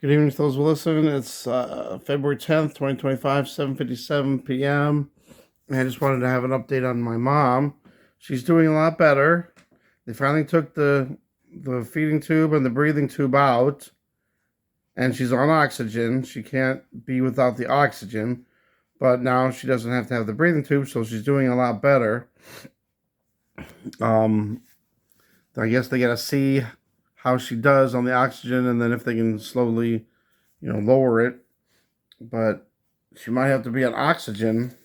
Good evening to those who listen. It's February 10th, 2025, 7:57 p.m. I just wanted to have an update on my mom. She's doing a lot better. They finally took the feeding tube and the breathing tube out, and she's on oxygen. She can't be without the oxygen, but now she doesn't have to have the breathing tube, so she's doing a lot better. Um, I guess they gotta see how she does on the oxygen, and then if they can slowly, lower it. But she might have to be on oxygen,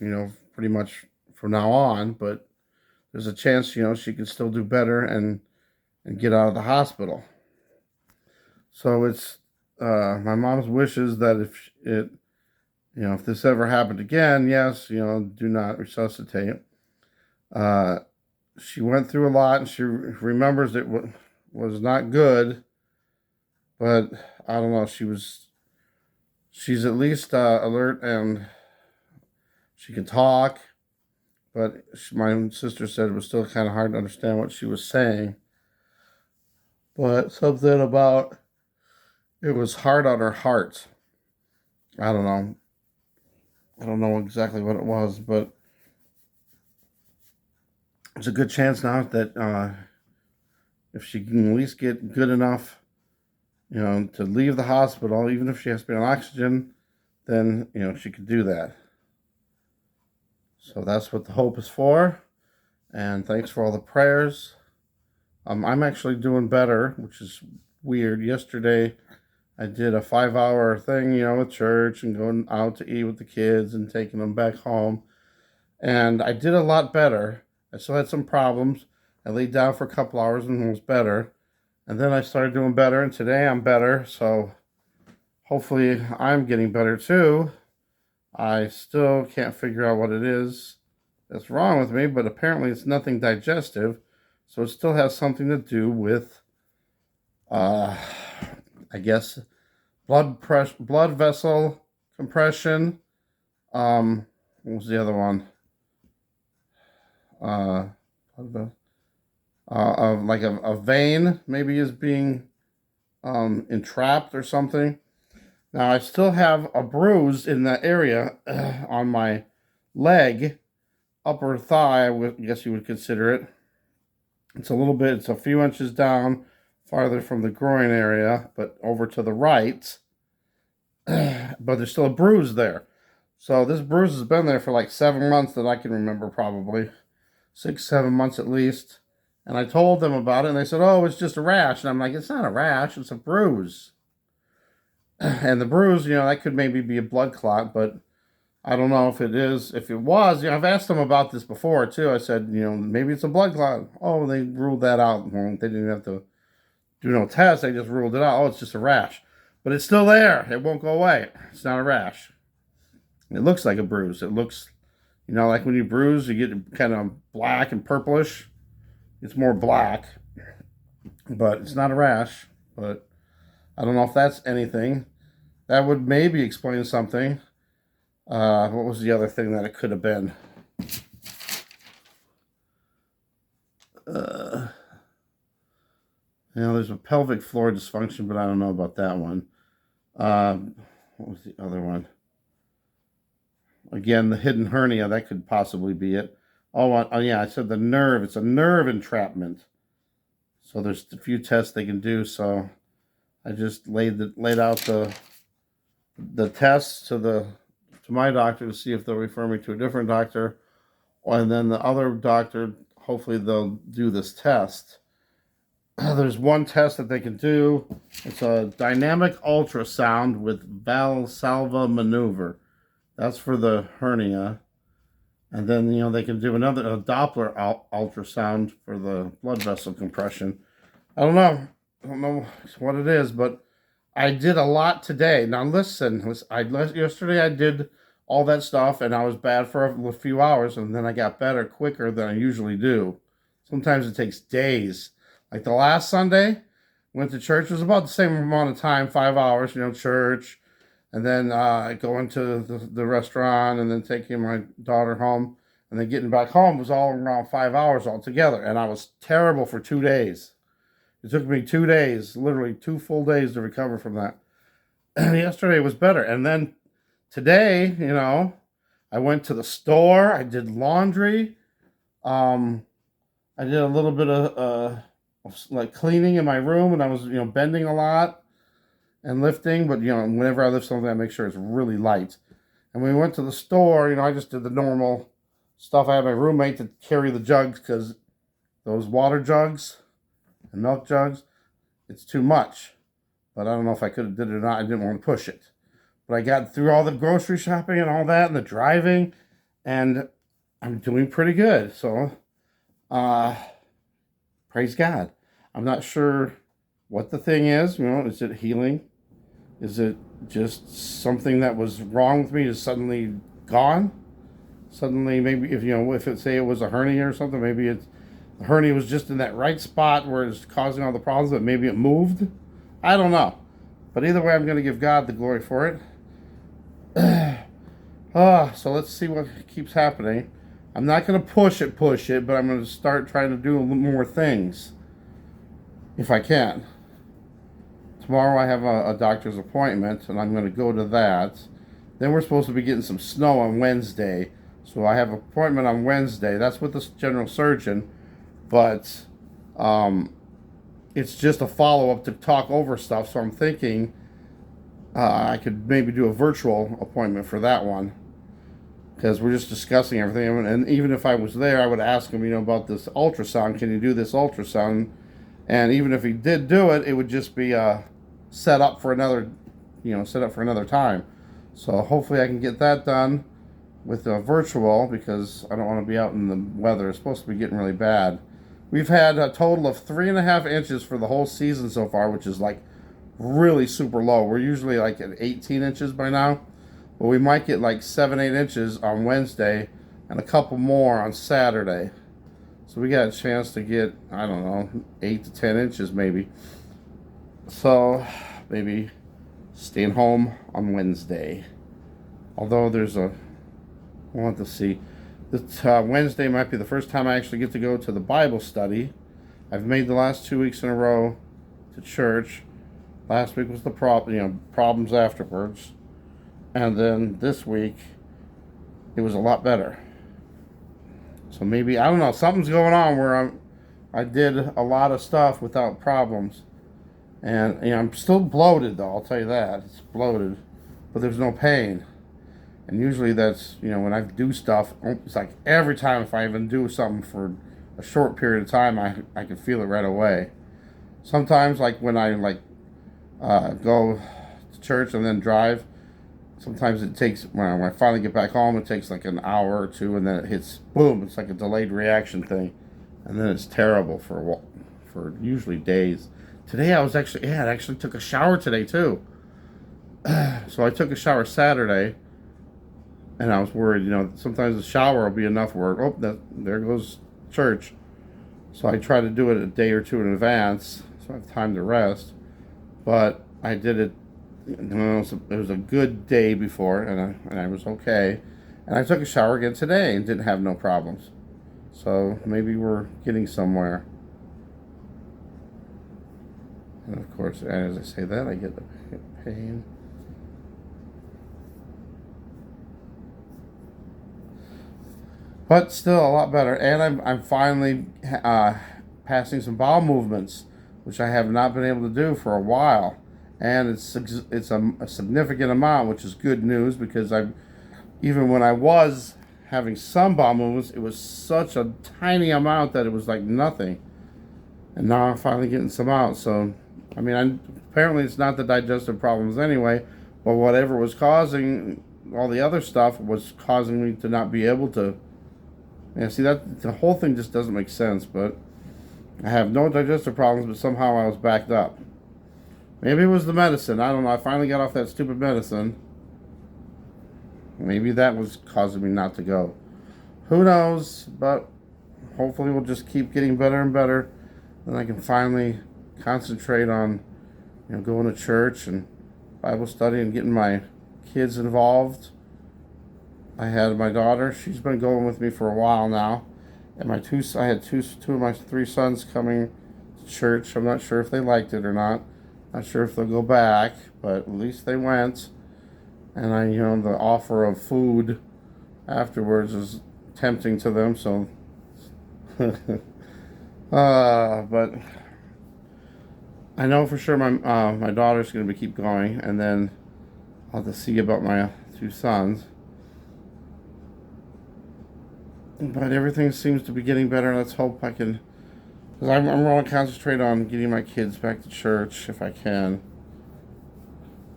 pretty much from now on. But there's a chance, she can still do better and get out of the hospital. So it's my mom's wishes that if this ever happened again, yes, do not resuscitate. She went through a lot, and she remembers it was not good. But I don't know. She's at least alert, and she can talk. But my sister said it was still kind of hard to understand what she was saying. But something about it was hard on her heart. I don't know. I don't know exactly what it was, but there's a good chance now that if she can at least get good enough, to leave the hospital, even if she has to be on oxygen, then, she could do that. So that's what the hope is for. And thanks for all the prayers. I'm actually doing better, which is weird. Yesterday, I did a 5-hour thing, with church and going out to eat with the kids and taking them back home. And I did a lot better. I still had some problems. I laid down for a couple hours and was better. And then I started doing better, and today I'm better. So hopefully I'm getting better too. I still can't figure out what it is that's wrong with me, but apparently it's nothing digestive. So it still has something to do with, I guess, blood vessel compression. What was the other one? Like a vein maybe is being entrapped or something. Now I still have a bruise in that area on my leg, upper thigh. I guess you would consider it. It's a few inches down, farther from the groin area, but over to the right. But there's still a bruise there. So this bruise has been there for like 7 months that I can remember, probably 6, 7 months at least. And I told them about it, and they said, "Oh, it's just a rash." And I'm like, "It's not a rash, it's a bruise." And the bruise, that could maybe be a blood clot, but I don't know if it is. If it was, I've asked them about this before too. I said, maybe it's a blood clot. Oh, they ruled that out. Well, they didn't have to do no test. They just ruled it out. Oh, it's just a rash. But it's still there. It won't go away. It's not a rash. It looks like a bruise. It looks, like when you bruise, you get kind of black and purplish. It's more black, but it's not a rash. But I don't know if that's anything. That would maybe explain something. What was the other thing that it could have been? There's a pelvic floor dysfunction, but I don't know about that one. What was the other one? Again, the hidden hernia, that could possibly be it. Oh, yeah, I said the nerve. It's a nerve entrapment. So there's a few tests they can do. So I just laid out the tests to my doctor to see if they'll refer me to a different doctor, and then the other doctor, hopefully they'll do this test. There's one test that they can do. It's a dynamic ultrasound with Valsalva maneuver. That's for the hernia. And then, they can do a Doppler ultrasound for the blood vessel compression. I don't know what it is, but I did a lot today. Now listen, yesterday I did all that stuff, and I was bad for a few hours, and then I got better quicker than I usually do. Sometimes it takes days. Like the last Sunday, went to church. It was about the same amount of time, 5 hours, church, and then going to the restaurant, and then taking my daughter home, and then getting back home was all around 5 hours altogether. And I was terrible for 2 days. It took me 2 days, literally 2 full days to recover from that. yesterday was better. And then today, I went to the store. I did laundry. Um, I did a little bit of like cleaning in my room, and I was bending a lot and lifting. But whenever I lift something, I make sure it's really light. And when we went to the store, I just did the normal stuff. I had my roommate to carry the jugs because those water jugs and milk jugs, it's too much. But I don't know if I could have did it or not. I didn't want to push it. But I got through all the grocery shopping and all that and the driving, and I'm doing pretty good. So, praise God. I'm not sure what the thing is. Is it healing? Is it just something that was wrong with me is suddenly gone? Suddenly, maybe if it say it was a hernia or something, maybe the hernia was just in that right spot where it's causing all the problems, but maybe it moved. I don't know. But either way, I'm going to give God the glory for it. So let's see what keeps happening. I'm not going to push it, but I'm going to start trying to do a little more things if I can. Tomorrow I have a doctor's appointment, and I'm going to go to that. Then we're supposed to be getting some snow on Wednesday. So I have an appointment on Wednesday. That's with the general surgeon. But it's just a follow-up to talk over stuff. So I'm thinking I could maybe do a virtual appointment for that one. Because we're just discussing everything. And even if I was there, I would ask him, about this ultrasound. Can you do this ultrasound? And even if he did do it, it would just be set up for another time. So hopefully I can get that done with a virtual, because I don't want to be out in the weather. It's supposed to be getting really bad. We've had a total of 3.5 inches for the whole season so far, which is like really super low. We're usually like at 18 inches by now. But we might get like 7-8 inches on Wednesday and a couple more on Saturday. So we got a chance to get, I don't know, 8 to 10 inches maybe. So maybe staying home on Wednesday. Although we'll have to see. This Wednesday might be the first time I actually get to go to the Bible study. I've made the last 2 weeks in a row to church. Last week was the problems afterwards. And then this week, it was a lot better. So maybe, I don't know, something's going on where I did a lot of stuff without problems. And I'm still bloated though, I'll tell you that. It's bloated, but there's no pain. And usually that's, when I do stuff, it's like every time if I even do something for a short period of time, I can feel it right away. Sometimes like when I go to church and then drive, sometimes it takes, when I finally get back home, it takes like an hour or two, and then it hits, boom, it's like a delayed reaction thing. And then it's terrible for usually days. Today I actually took a shower today too. So I took a shower Saturday, and I was worried, sometimes the shower will be enough where, there goes church. So I try to do it a day or two in advance, so I have time to rest. But I did it, it was a good day before, and I was okay. And I took a shower again today and didn't have no problems. So maybe we're getting somewhere. And of course, as I say that, I get the pain. But still a lot better. And I'm finally passing some bowel movements, which I have not been able to do for a while. And it's a significant amount, which is good news, because even when I was having some bowel movements, it was such a tiny amount that it was like nothing. And now I'm finally getting some out. So, apparently it's not the digestive problems anyway, but whatever was causing all the other stuff was causing me to not be able to. Yeah, see, that the whole thing just doesn't make sense. But I have no digestive problems, but somehow I was backed up. Maybe it was the medicine. I don't know. I finally got off that stupid medicine. Maybe that was causing me not to go. Who knows? But hopefully we'll just keep getting better and better. Then I can finally concentrate on, going to church and Bible study and getting my kids involved. I had my daughter. She's been going with me for a while now. And I had two of my 3 sons coming to church. I'm not sure if they liked it or not. Not sure if they'll go back, but at least they went. And the offer of food afterwards is tempting to them. So, but I know for sure my daughter's going to keep going, and then I'll have to see about my two sons. But everything seems to be getting better. Let's hope I can. Because I'm going to concentrate on getting my kids back to church if I can,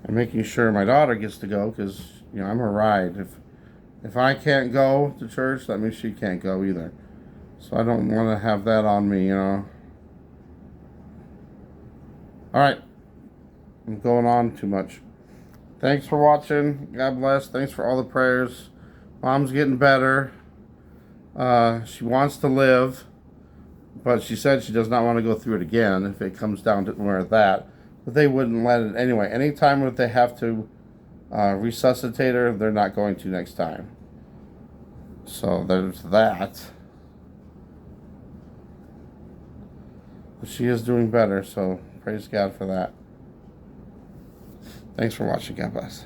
and making sure my daughter gets to go. Because I'm her ride. If I can't go to church, that means she can't go either. So I don't want to have that on me. All right, I'm going on too much. Thanks for watching. God bless. Thanks for all the prayers. Mom's getting better. She wants to live, but she said she does not want to go through it again if it comes down to where that. But they wouldn't let it anyway. Anytime that they have to resuscitate her, they're not going to next time. So there's that. But she is doing better, so praise God for that. Thanks for watching. God bless.